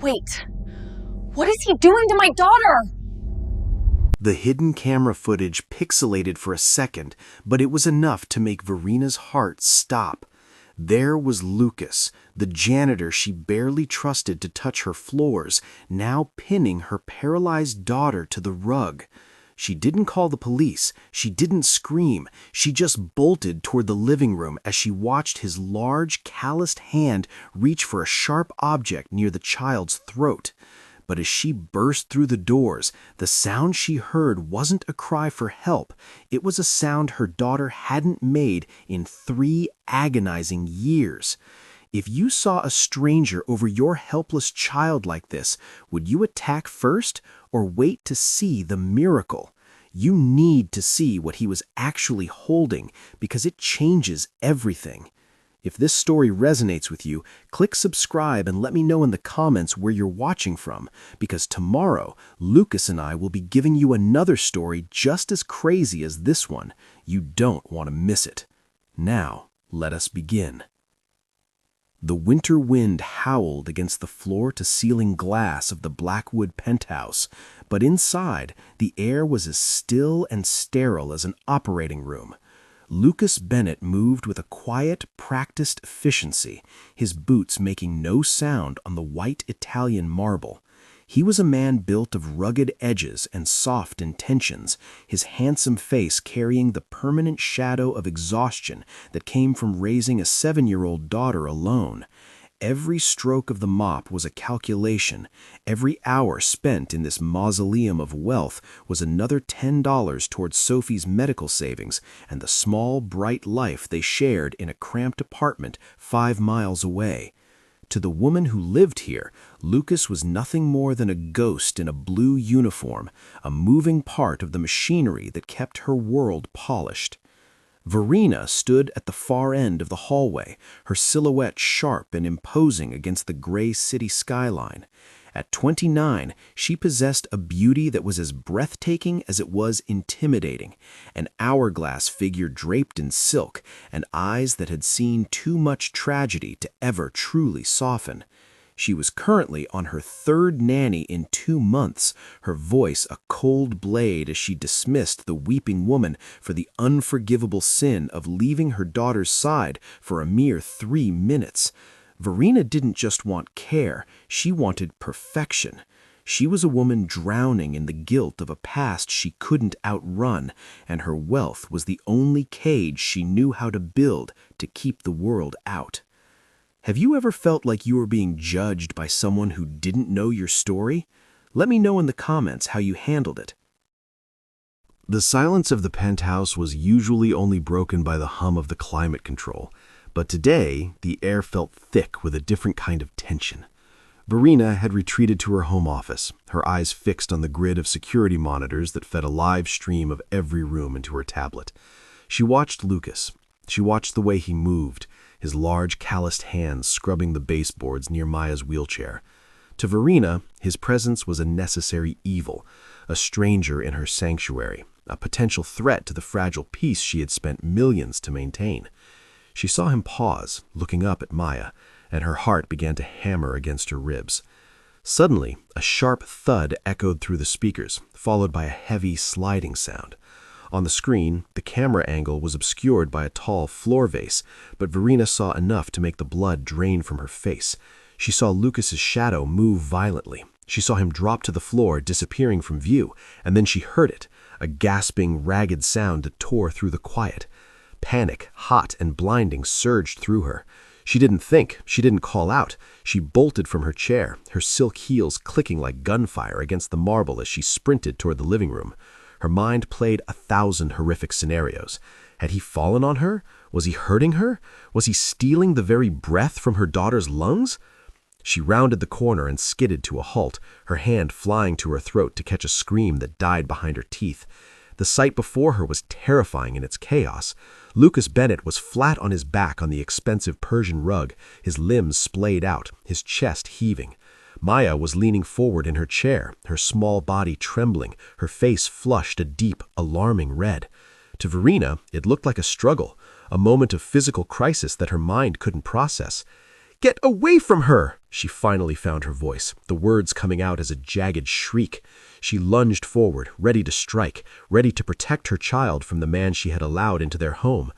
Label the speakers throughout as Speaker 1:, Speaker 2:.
Speaker 1: Wait, what is he doing to my daughter?
Speaker 2: The hidden camera footage pixelated for a second, but it was enough to make Verena's heart stop. There was Lucas, the janitor she barely trusted to touch her floors, now pinning her paralyzed daughter to the rug. She didn't call the police, she didn't scream, she just bolted toward the living room as she watched his large, calloused hand reach for a sharp object near the child's throat. But as she burst through the doors, the sound she heard wasn't a cry for help. It was a sound her daughter hadn't made in 3 agonizing years. If you saw a stranger over your helpless child like this, would you attack first or wait to see the miracle? You need to see what he was actually holding because it changes everything. If this story resonates with you, click subscribe and let me know in the comments where you're watching from, because tomorrow, Lucas and I will be giving you another story just as crazy as this one. You don't want to miss it. Now, let us begin. The winter wind howled against the floor-to-ceiling glass of the Blackwood penthouse, but inside, the air was as still and sterile as an operating room. Lucas Bennett moved with a quiet, practiced efficiency, his boots making no sound on the white Italian marble. He was a man built of rugged edges and soft intentions, his handsome face carrying the permanent shadow of exhaustion that came from raising a 7-year-old daughter alone. Every stroke of the mop was a calculation. Every hour spent in this mausoleum of wealth was another $10 towards Sophie's medical savings and the small, bright life they shared in a cramped apartment 5 miles away. To the woman who lived here, Lucas was nothing more than a ghost in a blue uniform, a moving part of the machinery that kept her world polished. Verena stood at the far end of the hallway, her silhouette sharp and imposing against the gray city skyline. At 29, she possessed a beauty that was as breathtaking as it was intimidating, an hourglass figure draped in silk, and eyes that had seen too much tragedy to ever truly soften. She was currently on her 3rd nanny in 2 months, her voice a cold blade as she dismissed the weeping woman for the unforgivable sin of leaving her daughter's side for a mere 3 minutes. Verena didn't just want care, she wanted perfection. She was a woman drowning in the guilt of a past she couldn't outrun, and her wealth was the only cage she knew how to build to keep the world out. Have you ever felt like you were being judged by someone who didn't know your story? Let me know in the comments how you handled it. The silence of the penthouse was usually only broken by the hum of the climate control, but today the air felt thick with a different kind of tension. Verena had retreated to her home office, her eyes fixed on the grid of security monitors that fed a live stream of every room into her tablet. She watched Lucas. She watched the way he moved, his large calloused hands scrubbing the baseboards near Maya's wheelchair. To Verena, his presence was a necessary evil, a stranger in her sanctuary, a potential threat to the fragile peace she had spent millions to maintain. She saw him pause, looking up at Maya, and her heart began to hammer against her ribs. Suddenly, a sharp thud echoed through the speakers, followed by a heavy sliding sound. On the screen, the camera angle was obscured by a tall floor vase, but Verena saw enough to make the blood drain from her face. She saw Lucas's shadow move violently. She saw him drop to the floor, disappearing from view, and then she heard it, a gasping, ragged sound that tore through the quiet. Panic, hot and blinding, surged through her. She didn't think, she didn't call out. She bolted from her chair, her silk heels clicking like gunfire against the marble as she sprinted toward the living room. Her mind played 1,000 horrific scenarios. Had he fallen on her? Was he hurting her? Was he stealing the very breath from her daughter's lungs? She rounded the corner and skidded to a halt, her hand flying to her throat to catch a scream that died behind her teeth. The sight before her was terrifying in its chaos. Lucas Bennett was flat on his back on the expensive Persian rug, his limbs splayed out, his chest heaving. Maya was leaning forward in her chair, her small body trembling, her face flushed a deep, alarming red. To Verena, it looked like a struggle, a moment of physical crisis that her mind couldn't process.
Speaker 3: Get away from her! She finally found her voice, the words coming out as a jagged shriek. She lunged forward, ready to strike, ready to protect her child from the man she had allowed into their home.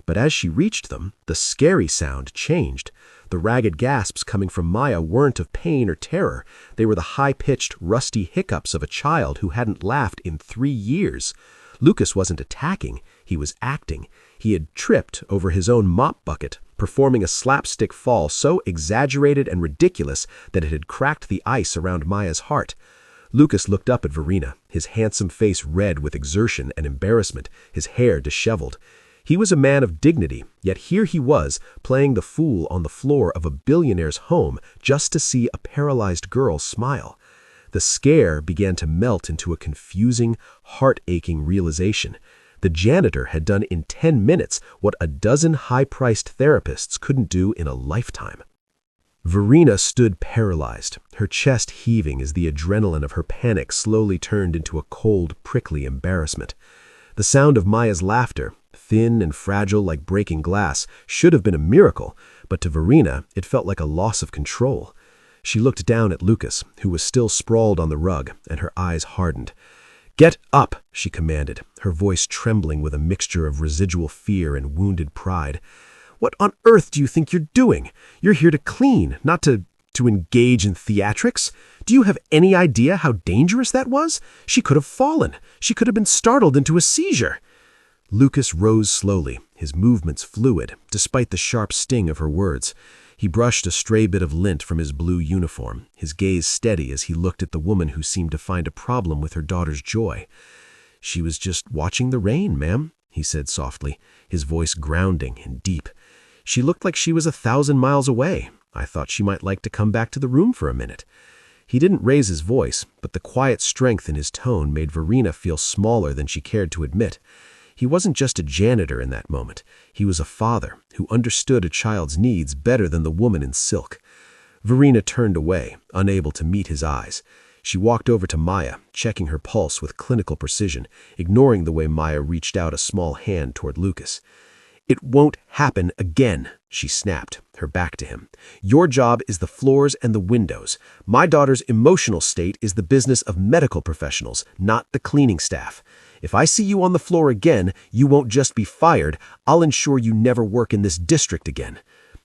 Speaker 3: But as she reached them, the scary sound changed. The ragged gasps coming from Maya weren't of pain or terror. They were the high-pitched, rusty hiccups of a child who hadn't laughed in 3 years. Lucas wasn't attacking, he was acting. He had tripped over his own mop bucket, performing a slapstick fall so exaggerated and ridiculous that it had cracked the ice around Maya's heart. Lucas looked up at Verena, his handsome face red with exertion and embarrassment, his hair disheveled. He was a man of dignity, yet here he was, playing the fool on the floor of a billionaire's home just to see a paralyzed girl smile. The scare began to melt into a confusing, heart-aching realization. The janitor had done in 10 minutes what a dozen high-priced therapists couldn't do in a lifetime. Verena stood paralyzed, her chest heaving as the adrenaline of her panic slowly turned into a cold, prickly embarrassment. The sound of Maya's laughter, thin and fragile like breaking glass, should have been a miracle, but to Verena it felt like a loss of control. She looked down at Lucas, who was still sprawled on the rug, and her eyes hardened. "Get up," she commanded, her voice trembling with a mixture of residual fear and wounded pride. "What on earth do you think you're doing? You're here to clean, not to engage in theatrics. Do you have any idea how dangerous that was? She could have fallen. She could have been startled into a seizure." Lucas rose slowly, his movements fluid, despite the sharp sting of her words. He brushed a stray bit of lint from his blue uniform, his gaze steady as he looked at the woman who seemed to find a problem with her daughter's joy. "She was just watching the rain, ma'am," he said softly, his voice grounding and deep. "She looked like she was 1,000 miles away. I thought she might like to come back to the room for a minute." He didn't raise his voice, but the quiet strength in his tone made Verena feel smaller than she cared to admit. He wasn't just a janitor in that moment. He was a father who understood a child's needs better than the woman in silk. Verena turned away, unable to meet his eyes. She walked over to Maya, checking her pulse with clinical precision, ignoring the way Maya reached out a small hand toward Lucas. "It won't happen again," she snapped, her back to him. "Your job is the floors and the windows. My daughter's emotional state is the business of medical professionals, not the cleaning staff. If I see you on the floor again, you won't just be fired, I'll ensure you never work in this district again."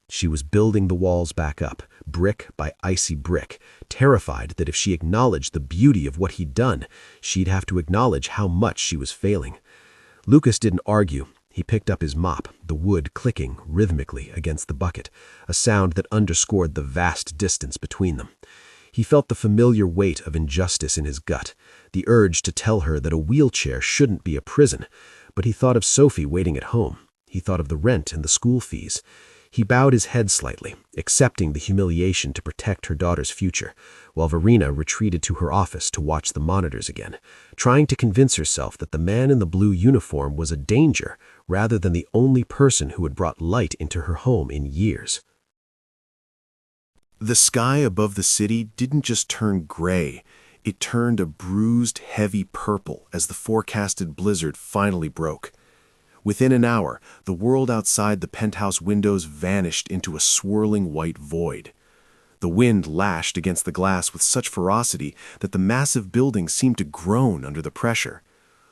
Speaker 3: She was building the walls back up, brick by icy brick, terrified that if she acknowledged the beauty of what he'd done, she'd have to acknowledge how much she was failing. Lucas didn't argue. He picked up his mop, the wood clicking rhythmically against the bucket, a sound that underscored the vast distance between them. He felt the familiar weight of injustice in his gut, the urge to tell her that a wheelchair shouldn't be a prison, but he thought of Sophie waiting at home. He thought of the rent and the school fees. He bowed his head slightly, accepting the humiliation to protect her daughter's future, while Verena retreated to her office to watch the monitors again, trying to convince herself that the man in the blue uniform was a danger rather than the only person who had brought light into her home in years.
Speaker 2: The sky above the city didn't just turn gray, it turned a bruised, heavy purple as the forecasted blizzard finally broke. Within an hour, the world outside the penthouse windows vanished into a swirling white void. The wind lashed against the glass with such ferocity that the massive building seemed to groan under the pressure.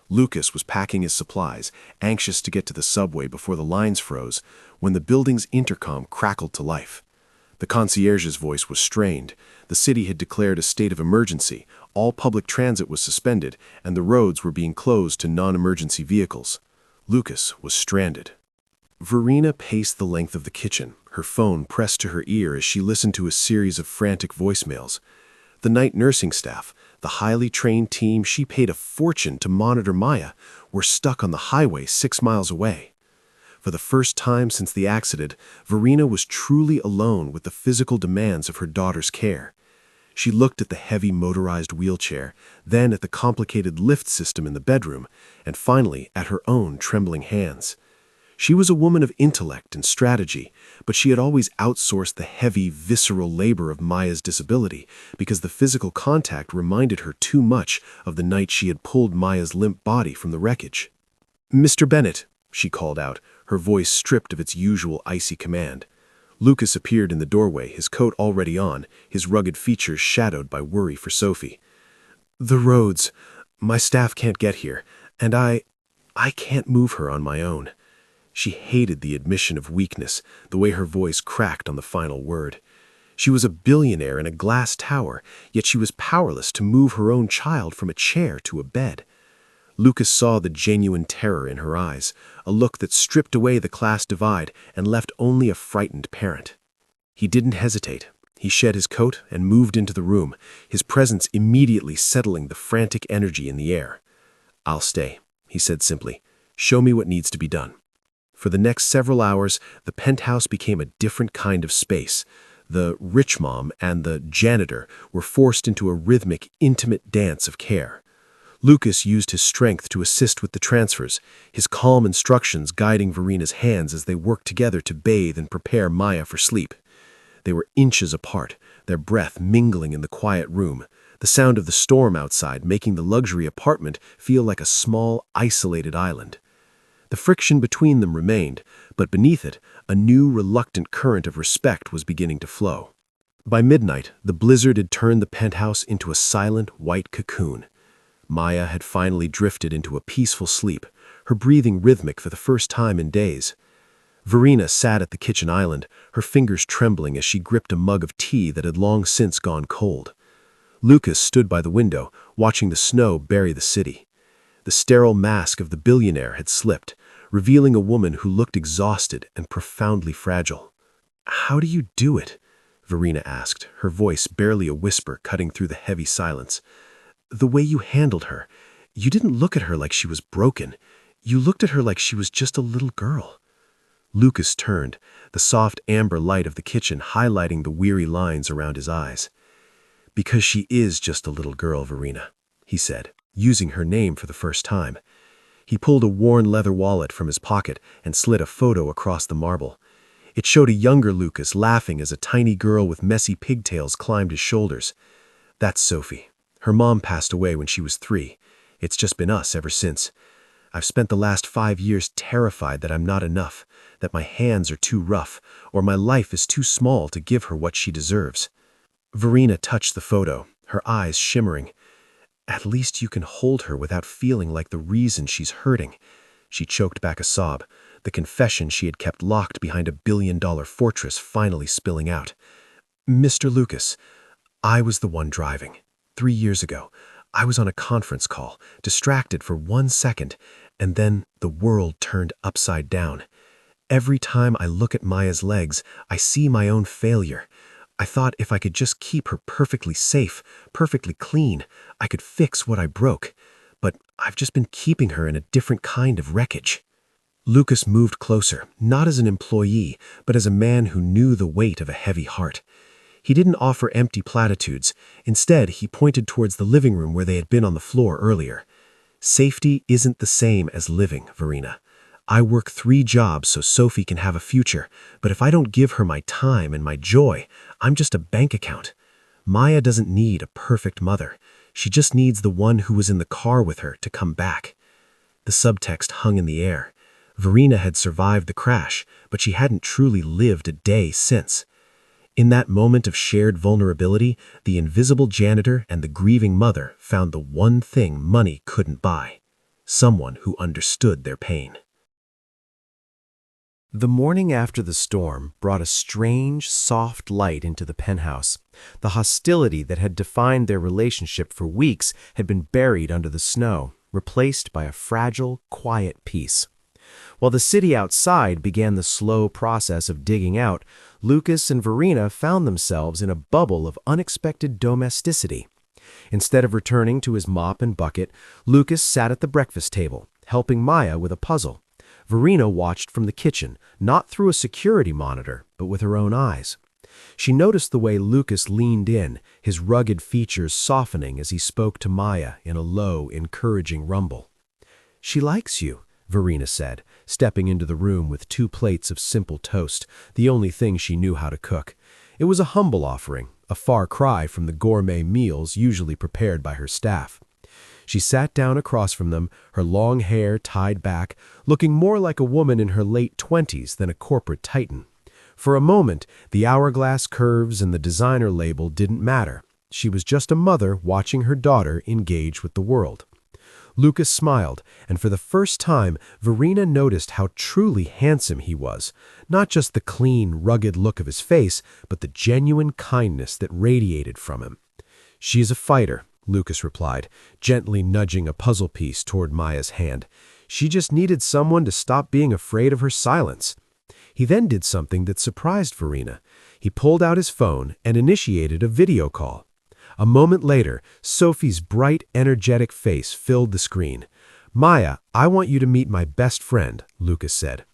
Speaker 2: Lucas was packing his supplies, anxious to get to the subway before the lines froze, when the building's intercom crackled to life. The concierge's voice was strained. The city had declared a state of emergency, all public transit was suspended, and the roads were being closed to non-emergency vehicles. Lucas was stranded. Verena paced the length of the kitchen, her phone pressed to her ear as she listened to a series of frantic voicemails. The night nursing staff, the highly trained team she paid a fortune to monitor Maya, were stuck on the highway 6 miles away. For the first time since the accident, Verena was truly alone with the physical demands of her daughter's care. She looked at the heavy motorized wheelchair, then at the complicated lift system in the bedroom, and finally at her own trembling hands. She was a woman of intellect and strategy, but she had always outsourced the heavy, visceral labor of Maya's disability because the physical contact reminded her too much of the night she had pulled Maya's limp body from the wreckage. "Mr. Bennett," she called out, her voice stripped of its usual icy command.
Speaker 3: Lucas appeared in the doorway, his coat already on, his rugged features shadowed by worry for Sophie. "The roads. My staff can't get here, and I can't move her on my own." She hated the admission of weakness, the way her voice cracked on the final word. She was a billionaire in a glass tower, yet she was powerless to move her own child from a chair to a bed. Lucas saw the genuine terror in her eyes, a look that stripped away the class divide and left only a frightened parent. He didn't hesitate. He shed his coat and moved into the room, his presence immediately settling the frantic energy in the air. "I'll stay," he said simply. "Show me what needs to be done." For the next several hours, the penthouse became a different kind of space. The rich mom and the janitor were forced into a rhythmic, intimate dance of care. Lucas used his strength to assist with the transfers, his calm instructions guiding Verena's hands as they worked together to bathe and prepare Maya for sleep. They were inches apart, their breath mingling in the quiet room, the sound of the storm outside making the luxury apartment feel like a small, isolated island. The friction between them remained, but beneath it, a new, reluctant current of respect was beginning to flow. By midnight, the blizzard had turned the penthouse into a silent, white cocoon. Maya had finally drifted into a peaceful sleep, her breathing rhythmic for the first time in days. Verena sat at the kitchen island, her fingers trembling as she gripped a mug of tea that had long since gone cold. Lucas stood by the window, watching the snow bury the city. The sterile mask of the billionaire had slipped, revealing a woman who looked exhausted and profoundly fragile. "How do you do it?" Verena asked, her voice barely a whisper cutting through the heavy silence. "The way you handled her. You didn't look at her like she was broken. You looked at her like she was just a little girl." Lucas turned, the soft amber light of the kitchen highlighting the weary lines around his eyes. "Because she is just a little girl, Verena," he said, using her name for the first time. He pulled a worn leather wallet from his pocket and slid a photo across the marble. It showed a younger Lucas laughing as a tiny girl with messy pigtails climbed his shoulders. "That's Sophie. Her mom passed away when she was 3. It's just been us ever since. I've spent the last 5 years terrified that I'm not enough, that my hands are too rough, or my life is too small to give her what she deserves." Verena touched the photo, her eyes shimmering. "At least you can hold her without feeling like the reason she's hurting." She choked back a sob, the confession she had kept locked behind a billion-dollar fortress finally spilling out. "Mr. Lucas, I was the one driving. 3 years ago, I was on a conference call, distracted for 1 second, and then the world turned upside down. Every time I look at Maya's legs, I see my own failure. I thought if I could just keep her perfectly safe, perfectly clean, I could fix what I broke. But I've just been keeping her in a different kind of wreckage." Lucas moved closer, not as an employee, but as a man who knew the weight of a heavy heart. He didn't offer empty platitudes. Instead, he pointed towards the living room where they had been on the floor earlier. "Safety isn't the same as living, Verena. I work 3 jobs so Sophie can have a future, but if I don't give her my time and my joy, I'm just a bank account. Maya doesn't need a perfect mother. She just needs the one who was in the car with her to come back." The subtext hung in the air. Verena had survived the crash, but she hadn't truly lived a day since. In that moment of shared vulnerability, the invisible janitor and the grieving mother found the one thing money couldn't buy: someone who understood their pain. The morning after the storm brought a strange, soft light into the penthouse. The hostility that had defined their relationship for weeks had been buried under the snow, replaced by a fragile, quiet peace. While the city outside began the slow process of digging out, Lucas and Verena found themselves in a bubble of unexpected domesticity. Instead of returning to his mop and bucket, Lucas sat at the breakfast table, helping Maya with a puzzle. Verena watched from the kitchen, not through a security monitor, but with her own eyes. She noticed the way Lucas leaned in, his rugged features softening as he spoke to Maya in a low, encouraging rumble. "She likes you," Verena said, stepping into the room with 2 plates of simple toast, the only thing she knew how to cook. It was a humble offering, a far cry from the gourmet meals usually prepared by her staff. She sat down across from them, her long hair tied back, looking more like a woman in her late 20s than a corporate titan. For a moment, the hourglass curves and the designer label didn't matter. She was just a mother watching her daughter engage with the world. Lucas smiled, and for the first time, Verena noticed how truly handsome he was. Not just the clean, rugged look of his face, but the genuine kindness that radiated from him. "She's a fighter," Lucas replied, gently nudging a puzzle piece toward Maya's hand. "She just needed someone to stop being afraid of her silence." He then did something that surprised Verena. He pulled out his phone and initiated a video call. A moment later, Sophie's bright, energetic face filled the screen. "Maya, I want you to meet my best friend," Lucas said.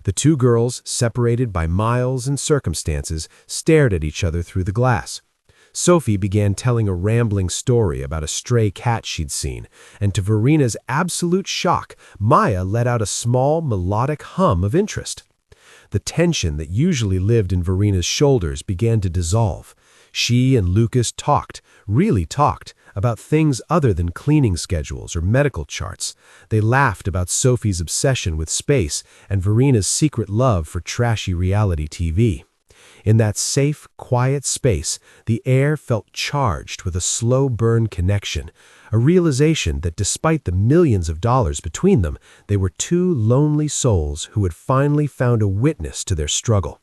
Speaker 3: The two girls, separated by miles and circumstances, stared at each other through the glass. Sophie began telling a rambling story about a stray cat she'd seen, and to Verena's absolute shock, Maya let out a small, melodic hum of interest. The tension that usually lived in Verena's shoulders began to dissolve. She and Lucas talked, really talked, about things other than cleaning schedules or medical charts. They laughed about Sophie's obsession with space and Verena's secret love for trashy reality TV. In that safe, quiet space, the air felt charged with a slow-burn connection, a realization that despite the millions of dollars between them, they were two lonely souls who had finally found a witness to their struggle.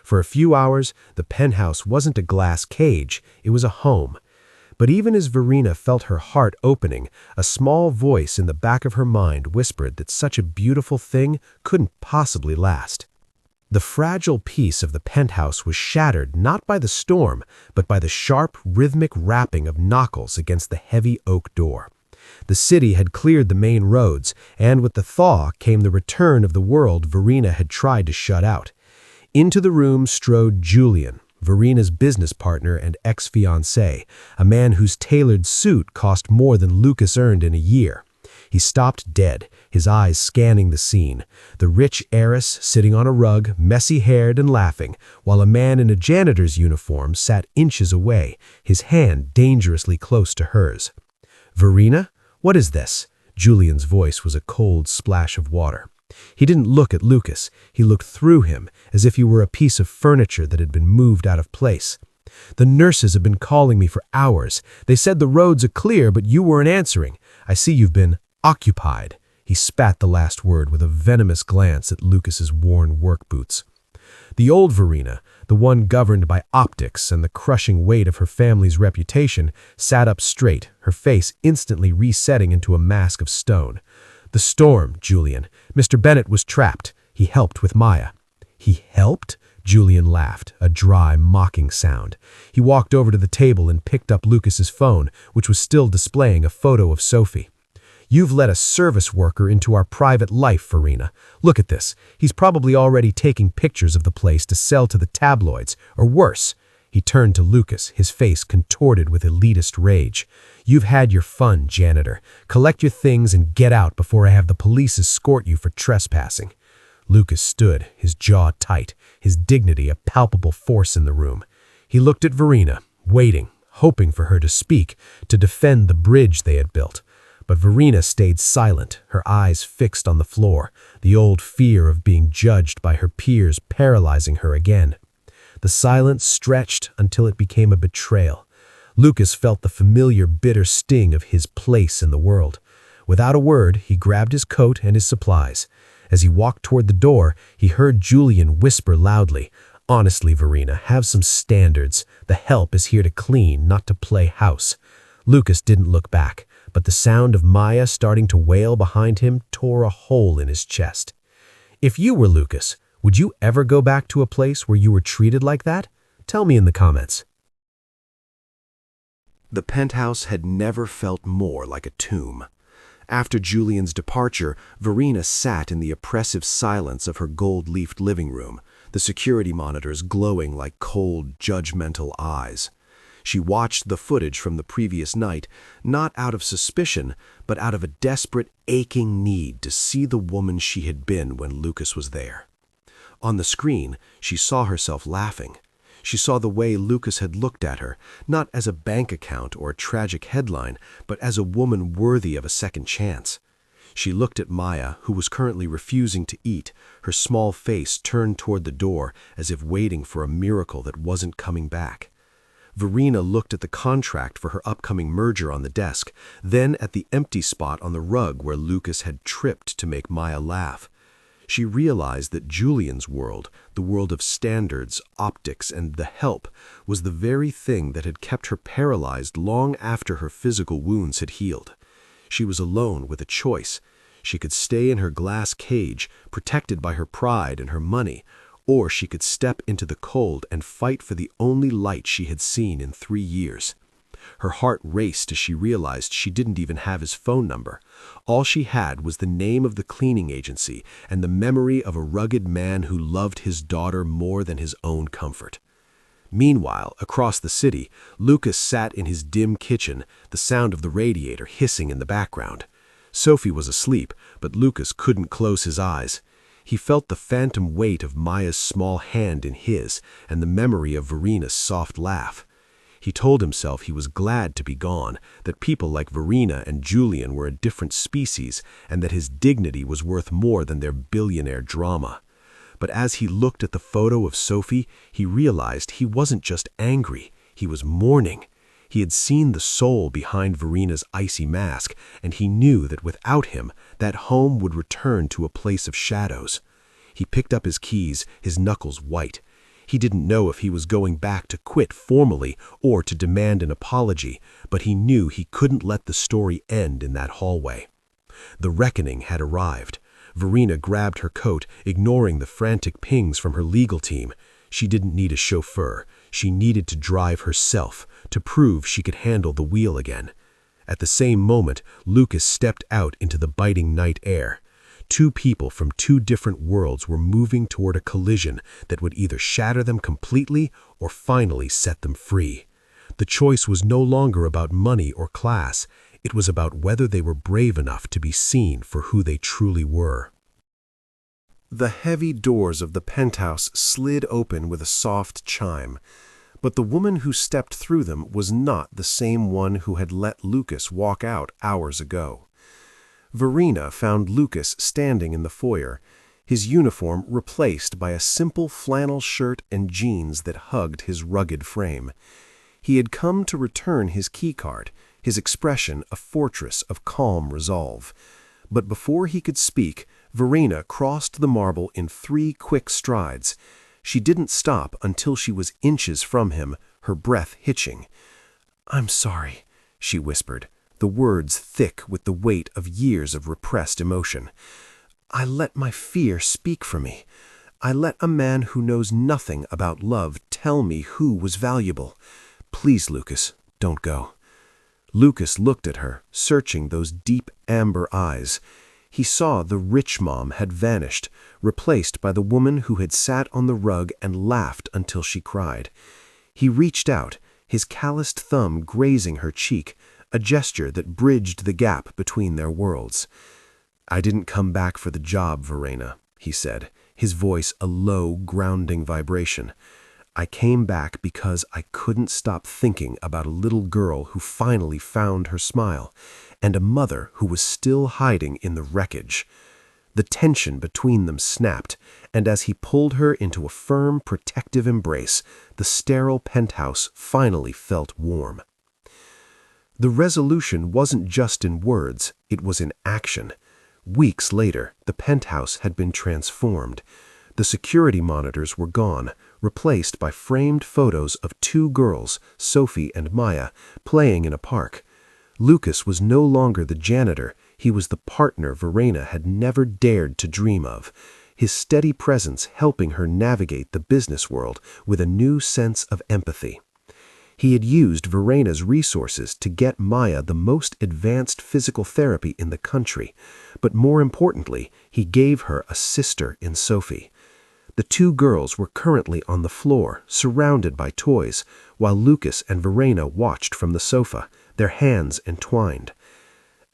Speaker 3: For a few hours, the penthouse wasn't a glass cage, it was a home. But even as Verena felt her heart opening, a small voice in the back of her mind whispered that such a beautiful thing couldn't possibly last. The fragile peace of the penthouse was shattered not by the storm, but by the sharp, rhythmic rapping of knuckles against the heavy oak door. The city had cleared the main roads, and with the thaw came the return of the world Verena had tried to shut out. Into the room strode Julian, Verena's business partner and ex-fiancé, a man whose tailored suit cost more than Lucas earned in a year. He stopped dead, his eyes scanning the scene, the rich heiress sitting on a rug, messy-haired and laughing, while a man in a janitor's uniform sat inches away, his hand dangerously close to hers. "Verena, what is this?" Julian's voice was a cold splash of water. He didn't look at Lucas, he looked through him, as if he were a piece of furniture that had been moved out of place. "The nurses have been calling me for hours. They said the roads are clear, but you weren't answering. I see you've been occupied." He spat the last word with a venomous glance at Lucas's worn work boots. The old Verena, the one governed by optics and the crushing weight of her family's reputation, sat up straight, her face instantly resetting into a mask of stone. "The storm, Julian. Mr. Bennett was trapped. He helped with Maya." "He helped?" Julian laughed, a dry, mocking sound. He walked over to the table and picked up Lucas's phone, which was still displaying a photo of Sophie. "You've let a service worker into our private life, Verena. Look at this. He's probably already taking pictures of the place to sell to the tabloids, or worse." He turned to Lucas, his face contorted with elitist rage. "You've had your fun, janitor. Collect your things and get out before I have the police escort you for trespassing." Lucas stood, his jaw tight, his dignity a palpable force in the room. He looked at Verena, waiting, hoping for her to speak, to defend the bridge they had built. But Verena stayed silent, her eyes fixed on the floor, the old fear of being judged by her peers paralyzing her again. The silence stretched until it became a betrayal. Lucas felt the familiar bitter sting of his place in the world. Without a word, he grabbed his coat and his supplies. As he walked toward the door, he heard Julian whisper loudly, "Honestly, Verena, have some standards. The help is here to clean, not to play house." Lucas didn't look back, but the sound of Maya starting to wail behind him tore a hole in his chest. If you were Lucas, would you ever go back to a place where you were treated like that? Tell me in the comments.
Speaker 2: The penthouse had never felt more like a tomb. After Julian's departure, Verena sat in the oppressive silence of her gold-leafed living room, the security monitors glowing like cold, judgmental eyes. She watched the footage from the previous night, not out of suspicion, but out of a desperate, aching need to see the woman she had been when Lucas was there. On the screen, she saw herself laughing. She saw the way Lucas had looked at her, not as a bank account or a tragic headline, but as a woman worthy of a second chance.
Speaker 3: She looked at Maya, who was currently refusing to eat, her small face turned toward the door as if waiting for a miracle that wasn't coming back. Verena looked at the contract for her upcoming merger on the desk, then at the empty spot on the rug where Lucas had tripped to make Maya laugh. She realized that Julian's world, the world of standards, optics, and the help, was the very thing that had kept her paralyzed long after her physical wounds had healed. She was alone with a choice. She could stay in her glass cage, protected by her pride and her money, or she could step into the cold and fight for the only light she had seen in 3 years. Her heart raced as she realized she didn't even have his phone number. All she had was the name of the cleaning agency and the memory of a rugged man who loved his daughter more than his own comfort. Meanwhile, across the city, Lucas sat in his dim kitchen, the sound of the radiator hissing in the background. Sophie was asleep, but Lucas couldn't close his eyes. He felt the phantom weight of Maya's small hand in his and the memory of Verena's soft laugh. He told himself he was glad to be gone, that people like Verena and Julian were a different species, and that his dignity was worth more than their billionaire drama. But as he looked at the photo of Sophie, he realized he wasn't just angry, he was mourning. He had seen the soul behind Verena's icy mask, and he knew that without him, that home would return to a place of shadows. He picked up his keys, his knuckles white. He didn't know if he was going back to quit formally or to demand an apology, but he knew he couldn't let the story end in that hallway. The reckoning had arrived. Verena grabbed her coat, ignoring the frantic pings from her legal team. She didn't need a chauffeur. She needed to drive herself, to prove she could handle the wheel again. At the same moment, Lucas stepped out into the biting night air. 2 people from 2 different worlds were moving toward a collision that would either shatter them completely or finally set them free. The choice was no longer about money or class. It was about whether they were brave enough to be seen for who they truly were.
Speaker 2: The heavy doors of the penthouse slid open with a soft chime, but the woman who stepped through them was not the same one who had let Lucas walk out hours ago. Verena found Lucas standing in the foyer, his uniform replaced by a simple flannel shirt and jeans that hugged his rugged frame. He had come to return his keycard, his expression a fortress of calm resolve. But before he could speak, Verena crossed the marble in 3 quick strides. She didn't stop until she was inches from him, her breath hitching. "I'm sorry," she whispered, the words thick with the weight of years of repressed emotion. "I let my fear speak for me. I let a man who knows nothing about love tell me who was valuable. Please, Lucas, don't go." Lucas looked at her, searching those deep amber eyes. He saw the rich mom had vanished, replaced by the woman who had sat on the rug and laughed until she cried. He reached out, his calloused thumb grazing her cheek, a gesture that bridged the gap between their worlds. "I didn't come back for the job, Verena," he said, his voice a low, grounding vibration. "I came back because I couldn't stop thinking about a little girl who finally found her smile, and a mother who was still hiding in the wreckage." The tension between them snapped, and as he pulled her into a firm, protective embrace, the sterile penthouse finally felt warm. The resolution wasn't just in words, it was in action. Weeks later, the penthouse had been transformed. The security monitors were gone, replaced by framed photos of 2 girls, Sophie and Maya, playing in a park. Lucas was no longer the janitor, he was the partner Verena had never dared to dream of, his steady presence helping her navigate the business world with a new sense of empathy. He had used Verena's resources to get Maya the most advanced physical therapy in the country, but more importantly, he gave her a sister in Sophie. The 2 girls were currently on the floor, surrounded by toys, while Lucas and Verena watched from the sofa, their hands entwined.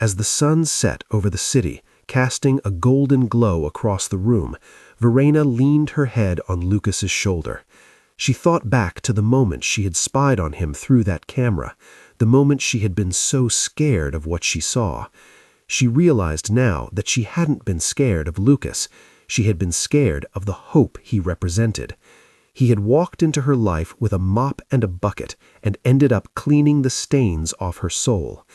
Speaker 2: As the sun set over the city, casting a golden glow across the room, Verena leaned her head on Lucas's shoulder. She thought back to the moment she had spied on him through that camera, the moment she had been so scared of what she saw.
Speaker 3: She realized now that she hadn't been scared of Lucas. She had been scared of the hope he represented. He had walked into her life with a mop and a bucket and ended up cleaning the stains off her soul.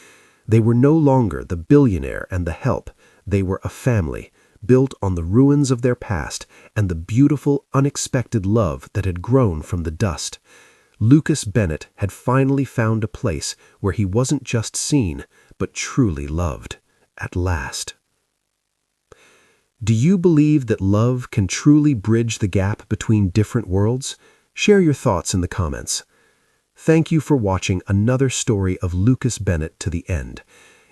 Speaker 3: They were no longer the billionaire and the help. They were a family, built on the ruins of their past and the beautiful, unexpected love that had grown from the dust. Lucas Bennett had finally found a place where he wasn't just seen, but truly loved. At last. Do you believe that love can truly bridge the gap between different worlds? Share your thoughts in the comments. Thank you for watching another story of Lucas Bennett to the end.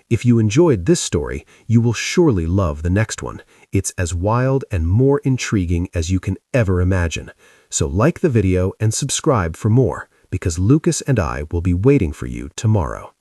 Speaker 3: If you enjoyed this story, you will surely love the next one. It's as wild and more intriguing as you can ever imagine. So like the video and subscribe for more, because Lucas and I will be waiting for you tomorrow.